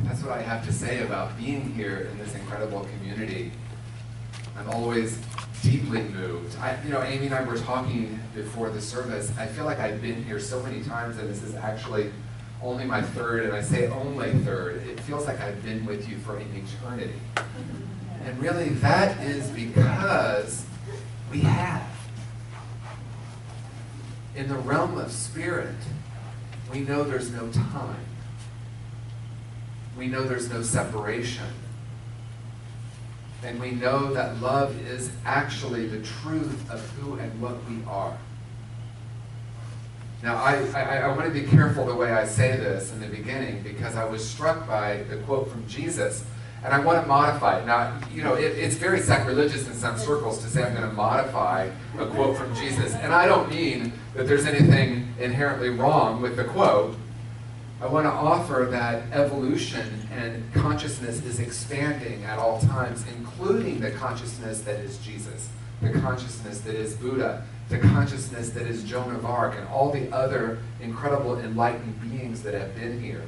That's what I have to say about being here in this incredible community. I'm always deeply moved. Amy and I were talking before the service. I feel like I've been here so many times, and this is actually only my third, and I say only third. It feels like I've been with you for an eternity. And really, that is because we have. In the realm of spirit, we know there's no time. We know there's no separation. And we know that love is actually the truth of who and what we are. Now, I want to be careful the way I say this in the beginning, because I was struck by the quote from Jesus, and I want to modify it. Now, it's very sacrilegious in some circles to say I'm going to modify a quote from Jesus, and I don't mean that there's anything inherently wrong with the quote. I want to offer that evolution and consciousness is expanding at all times, including the consciousness that is Jesus, the consciousness that is Buddha, the consciousness that is Joan of Arc, and all the other incredible enlightened beings that have been here.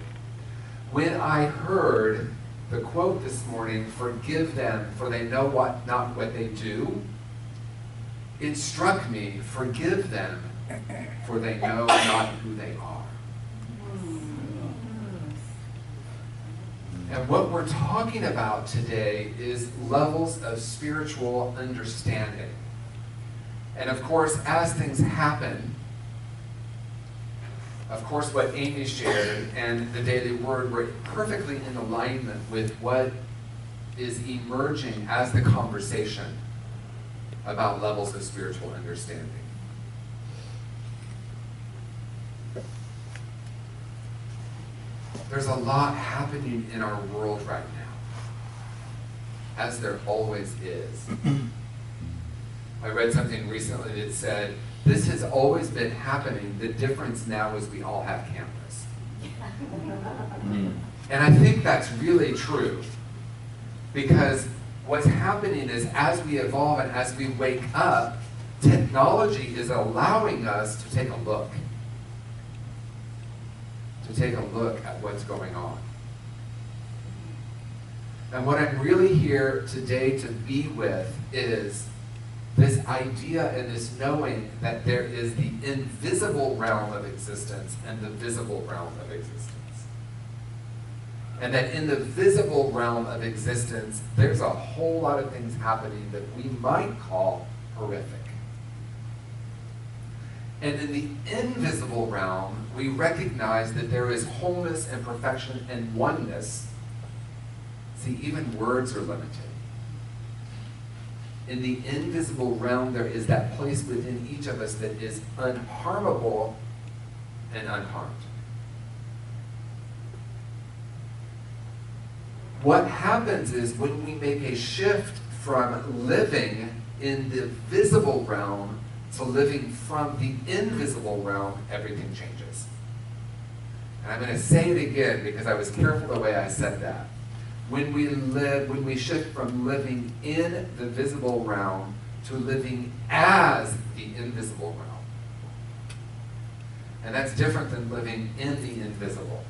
When I heard the quote this morning, "Forgive them, for they know not what they do," it struck me, forgive them, for they know not who they are. And what we're talking about today is levels of spiritual understanding. And of course, as things happen, of course what Amy shared and the Daily Word were perfectly in alignment with what is emerging as the conversation about levels of spiritual understanding. There's a lot happening in our world right now, as there always is. I read something recently that said, this has always been happening, the difference now is we all have cameras. And I think that's really true, because what's happening is as we evolve and as we wake up, technology is allowing us to take a look. At what's going on. And what I'm really here today to be with is this idea and this knowing that there is the invisible realm of existence and the visible realm of existence. And that in the visible realm of existence, there's a whole lot of things happening that we might call horrific. And in the invisible realm, we recognize that there is wholeness and perfection and oneness. See, even words are limited. In the invisible realm, there is that place within each of us that is unharmable and unharmed. What happens is when we make a shift from living in the visible realm to living from the invisible realm, everything changes. And I'm going to say it again because I was careful the way I said that. When we shift from living in the visible realm to living as the invisible realm. And that's different than living in the invisible.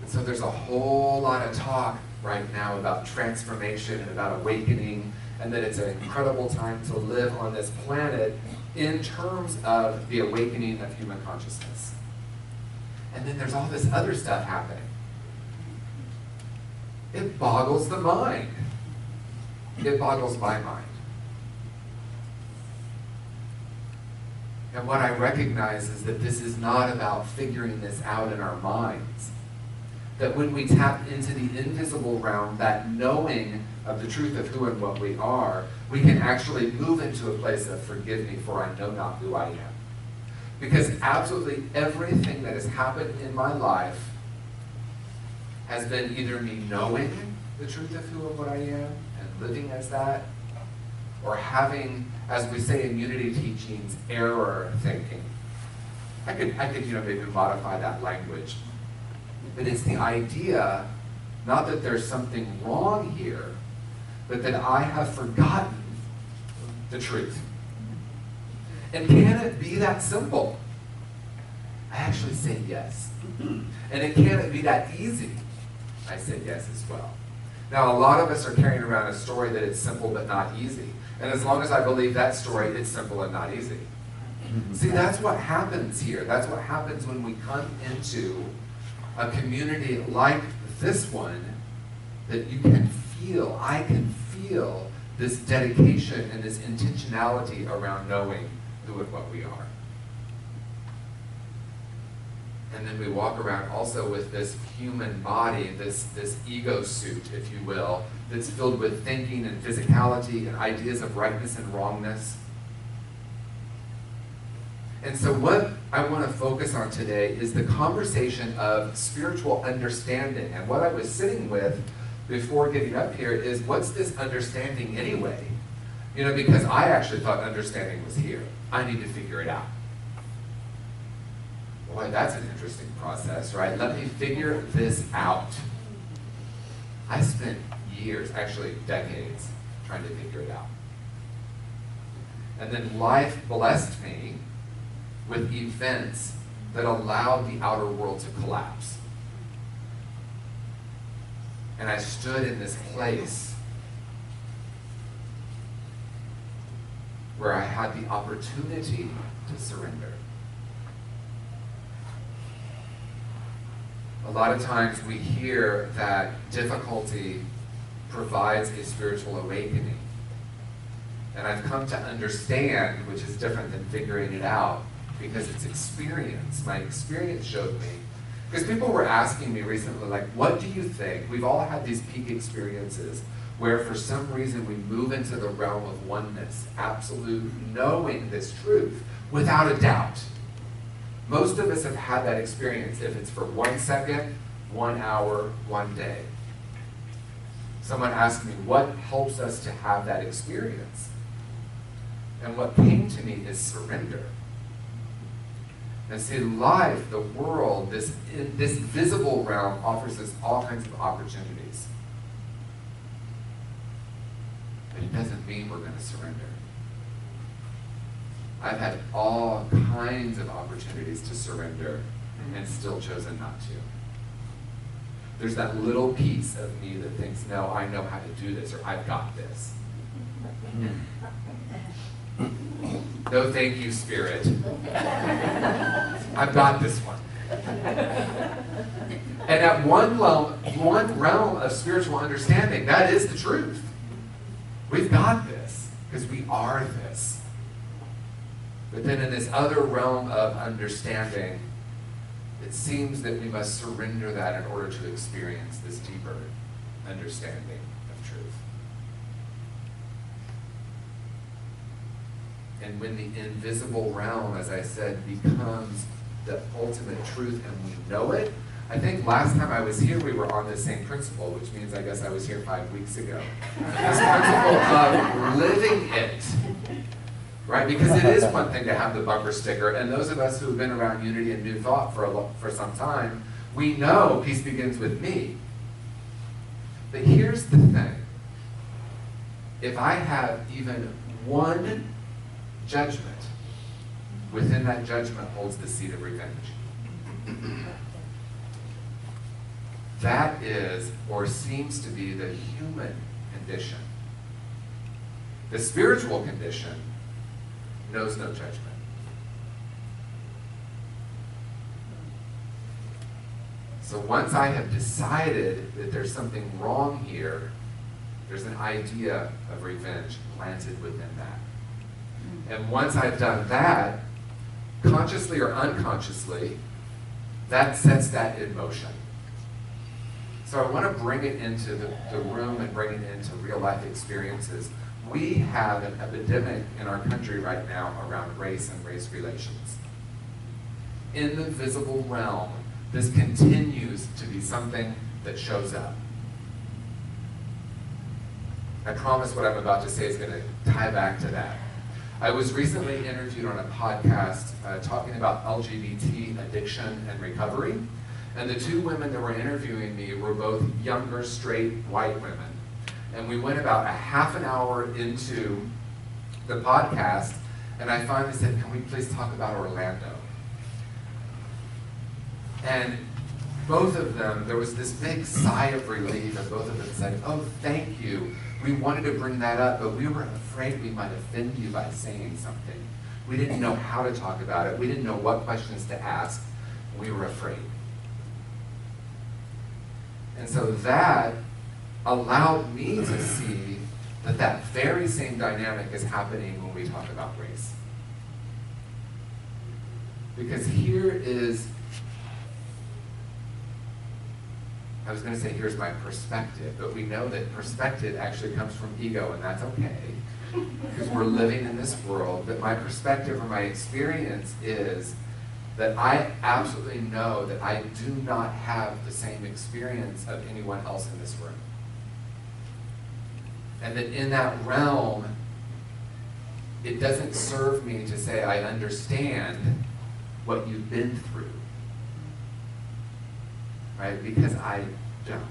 And so there's a whole lot of talk right now about transformation and about awakening, and that it's an incredible time to live on this planet in terms of the awakening of human consciousness. And then there's all this other stuff happening. It boggles the mind. It boggles my mind. And what I recognize is that this is not about figuring this out in our minds. That when we tap into the invisible realm, that knowing of the truth of who and what we are, we can actually move into a place of forgive me for I know not who I am. Because absolutely everything that has happened in my life has been either me knowing the truth of who and what I am and living as that, or having, as we say in unity teachings, error thinking. I could maybe modify that language. But it's the idea, not that there's something wrong here, but that I have forgotten the truth. And can it be that simple? I actually say yes. And it can't be that easy. I said yes as well. Now, a lot of us are carrying around a story that it's simple but not easy. And as long as I believe that story, it's simple and not easy. See, that's what happens here. That's what happens when we come into a community like this one, that you can feel, I can feel this dedication and this intentionality around knowing who and what we are. And then we walk around also with this human body, this ego suit, if you will, that's filled with thinking and physicality and ideas of rightness and wrongness. And so what I want to focus on today is the conversation of spiritual understanding. And what I was sitting with before getting up here is, what's this understanding anyway? You know, because I actually thought understanding was here. I need to figure it out. Boy, that's an interesting process, right? Let me figure this out. I spent years, actually decades, trying to figure it out. And then life blessed me with events that allowed the outer world to collapse. And I stood in this place where I had the opportunity to surrender. A lot of times we hear that difficulty provides a spiritual awakening. And I've come to understand, which is different than figuring it out, because it's experience. My experience showed me. Because people were asking me recently, like, what do you think? We've all had these peak experiences where for some reason we move into the realm of oneness, absolute knowing this truth without a doubt. Most of us have had that experience, if it's for 1 second, 1 hour, 1 day. Someone asked me, what helps us to have that experience? And what came to me is surrender. And see, life, the world, this visible realm offers us all kinds of opportunities. But it doesn't mean we're going to surrender. I've had all kinds of opportunities to surrender and still chosen not to. There's that little piece of me that thinks, no, I know how to do this, or I've got this. No, thank you, Spirit. I've got this one. And at one realm of spiritual understanding, that is the truth. We've got this, because we are this. But then in this other realm of understanding, it seems that we must surrender that in order to experience this deeper understanding of truth. And when the invisible realm, as I said, becomes the ultimate truth and we know it, I think last time I was here we were on this same principle, which means I guess I was here 5 weeks ago. This principle of living it. Right? Because it is one thing to have the bumper sticker, and those of us who have been around Unity and New Thought for some time, we know peace begins with me. But here's the thing. If I have even one judgment, within that judgment holds the seed of revenge. That is, or seems to be, the human condition. The spiritual condition knows no judgment. So once I have decided that there's something wrong here, there's an idea of revenge planted within that. And once I've done that, consciously or unconsciously, that sets that in motion. So I want to bring it into the room and bring it into real life experiences. We have an epidemic in our country right now around race and race relations. In the visible realm, this continues to be something that shows up. I promise what I'm about to say is going to tie back to that. I was recently interviewed on a podcast talking about LGBT addiction and recovery. And the two women that were interviewing me were both younger, straight, white women. And we went about a half an hour into the podcast, and I finally said, can we please talk about Orlando? And both of them, there was this big sigh of relief, and both of them said, oh, thank you. We wanted to bring that up, but we were afraid we might offend you by saying something. We didn't know how to talk about it. We didn't know what questions to ask. We were afraid. And so that allowed me to see that that very same dynamic is happening when we talk about race. Because here is, I was going to say here's my perspective, but we know that perspective actually comes from ego, and that's okay, because we're living in this world. But my perspective or my experience is that I absolutely know that I do not have the same experience of anyone else in this room. And that in that realm, it doesn't serve me to say I understand what you've been through. Right? Because I don't.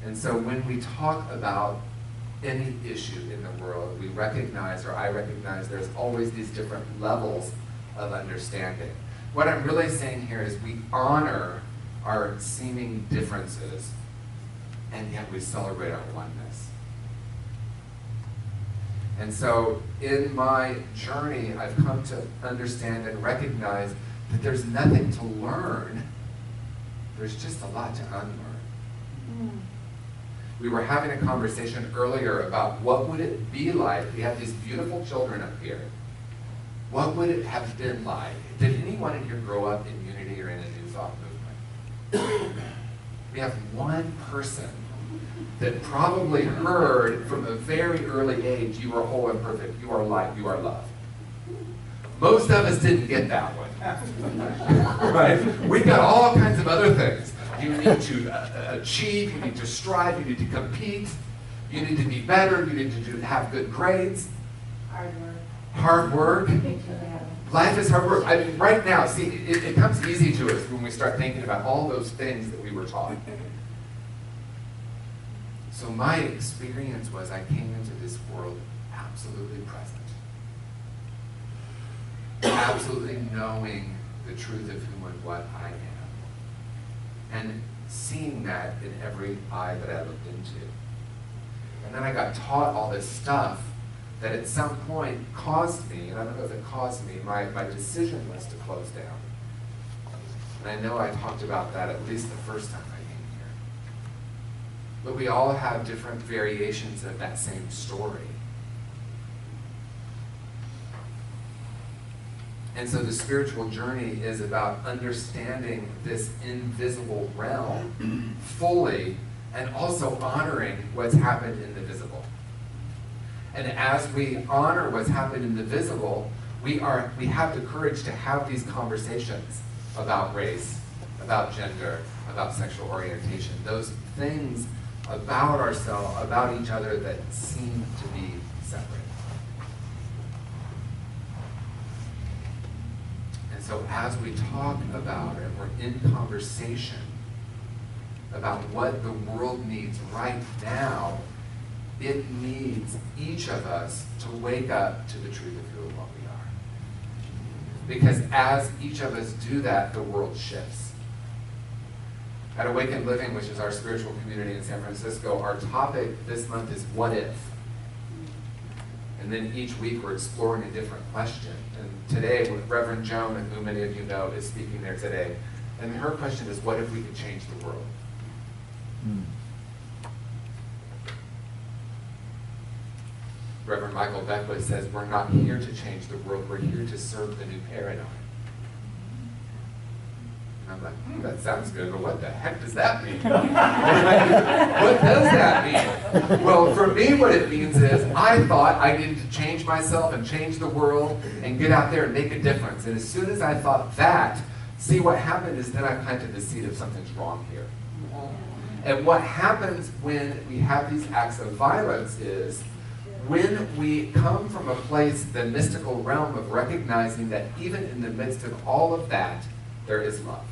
And so when we talk about any issue in the world, we recognize, or I recognize, there's always these different levels of understanding. What I'm really saying here is we honor our seeming differences, and yet we celebrate our oneness. And so in my journey, I've come to understand and recognize that there's nothing to learn. There's just a lot to unlearn. We were having a conversation earlier about what would it be like. We have these beautiful children up here. What would it have been like? Did anyone in here grow up in unity or in a new thought movement? We have one person that probably heard from a very early age, you are whole and perfect, you are light, you are love. Most of us didn't get that one. Right? We got all kinds of other things. You need to achieve, you need to strive, you need to compete, you need to be better, you need to have good grades. Hard work. Life is hard work. I mean, right now, see, it comes easy to us when we start thinking about all those things that we were taught. So my experience was I came into this world absolutely present. Absolutely knowing the truth of who and what I am. And seeing that in every eye that I looked into. And then I got taught all this stuff that at some point caused me, and I don't know if it caused me, my decision was to close down. And I know I talked about that at least the first time I came here. But we all have different variations of that same story. And so the spiritual journey is about understanding this invisible realm fully and also honoring what's happened in the visible. And as we honor what's happened in the visible, we have the courage to have these conversations about race, about gender, about sexual orientation, those things about ourselves, about each other that seem to be separate. And so as we talk about it, we're in conversation about what the world needs right now, it needs each of us to wake up to the truth of who and what we are. Because as each of us do that, the world shifts. At Awakened Living, which is our spiritual community in San Francisco, our topic this month is what if? And then each week we're exploring a different question. And today, Reverend Joan, who many of you know, is speaking there today. And her question is, what if we could change the world? Reverend Michael Beckwith says, we're not here to change the world, we're here to serve the new paradigm. And I'm like, that sounds good, but what the heck does that mean? What does that mean? Well, for me, what it means is, I thought I needed to change myself and change the world and get out there and make a difference. And as soon as I thought that, see what happened is then I planted the seed of something's wrong here. And what happens when we have these acts of violence is, when we come from a place, the mystical realm of recognizing that even in the midst of all of that, there is love.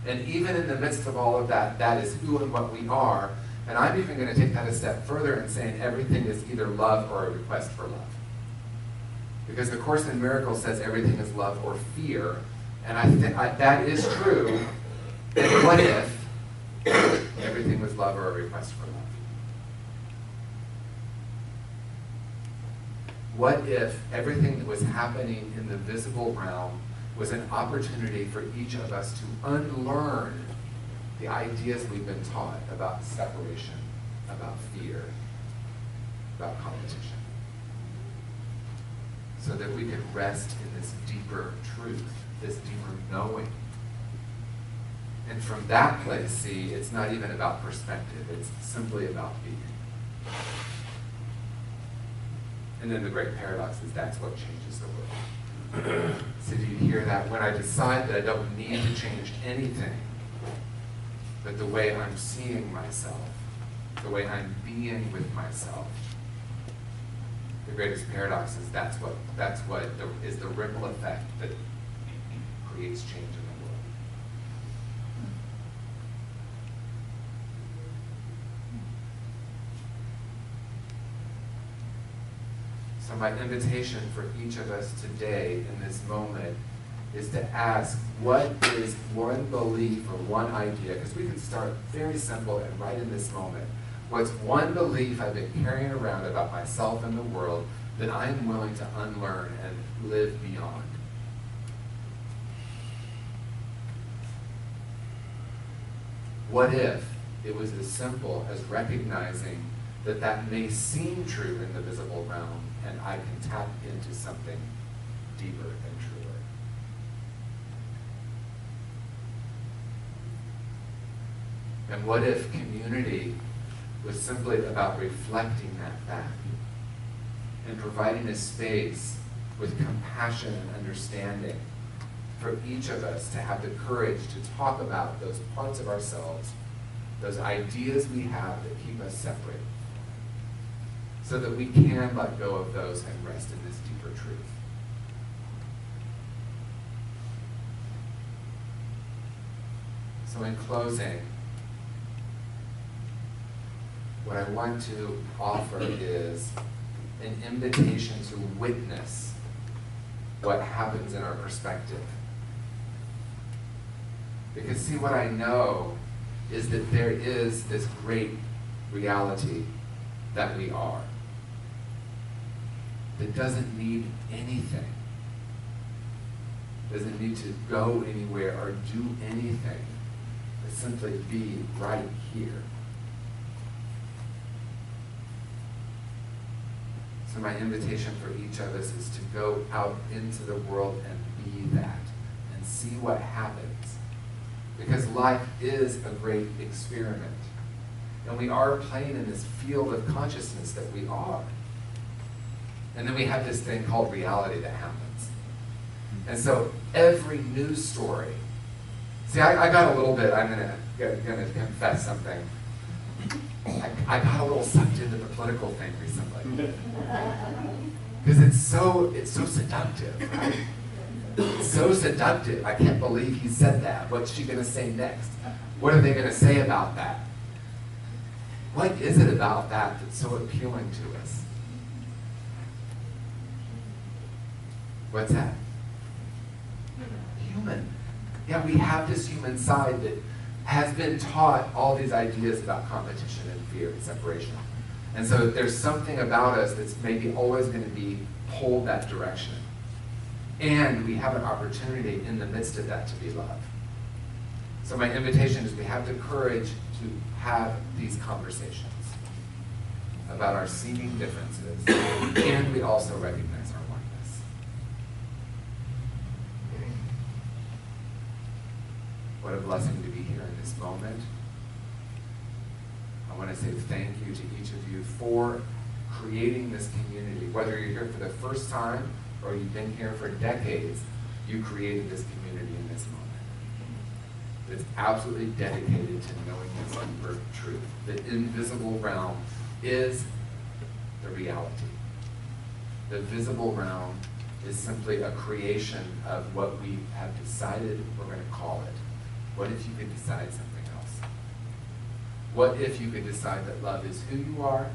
And even in the midst of all of that, that is who and what we are. And I'm even going to take that a step further and saying everything is either love or a request for love. Because the Course in Miracles says everything is love or fear. And I think that is true. And what if everything was love or a request for love? What if everything that was happening in the visible realm was an opportunity for each of us to unlearn the ideas we've been taught about separation, about fear, about competition, so that we could rest in this deeper truth, this deeper knowing. And from that place, see, it's not even about perspective, it's simply about being. And then the great paradox is that's what changes the world. So do you hear that? When I decide that I don't need to change anything, but the way I'm seeing myself, the way I'm being with myself, the greatest paradox is that's what is the ripple effect that creates change in the world. So my invitation for each of us today in this moment is to ask, what is one belief or one idea, because we can start very simple and right in this moment. What's one belief I've been carrying around about myself and the world that I'm willing to unlearn and live beyond? What if it was as simple as recognizing that that may seem true in the visible realm, and I can tap into something deeper and truer? And what if community was simply about reflecting that fact and providing a space with compassion and understanding for each of us to have the courage to talk about those parts of ourselves, those ideas we have that keep us separate, so that we can let go of those and rest in this deeper truth. So in closing, what I want to offer is an invitation to witness what happens in our perspective. Because see, what I know is that there is this great reality that we are, that doesn't need anything, doesn't need to go anywhere or do anything, but simply be right here. So my invitation for each of us is to go out into the world and be that, and see what happens. Because life is a great experiment. And we are playing in this field of consciousness that we are. And then we have this thing called reality that happens. And so every news story, see, I got a little bit, I'm gonna confess something. I got a little sucked into the political thing recently. Because it's so seductive, right? It's so seductive. I can't believe he said that. What's she gonna say next? What are they gonna say about that? What is it about that that's so appealing to us? What's that? Human. Yeah, we have this human side that has been taught all these ideas about competition and fear and separation. And so there's something about us that's maybe always going to be pulled that direction. And we have an opportunity in the midst of that to be love. So my invitation is we have the courage to have these conversations about our seeming differences, and we also recognize our oneness. What a blessing to be here in this moment. I want to say thank you to each of you for creating this community. Whether you're here for the first time or you've been here for decades, you created this community in this moment. It's absolutely dedicated to knowing this deeper truth. The invisible realm is the reality. The visible realm is simply a creation of what we have decided we're going to call it. What if you could decide something else? What if you could decide that love is who you are,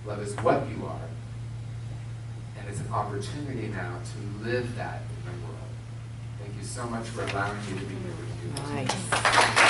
love is what you are, and it's an opportunity now to live that in the world. Thank you so much for allowing me to be here with you. Nice.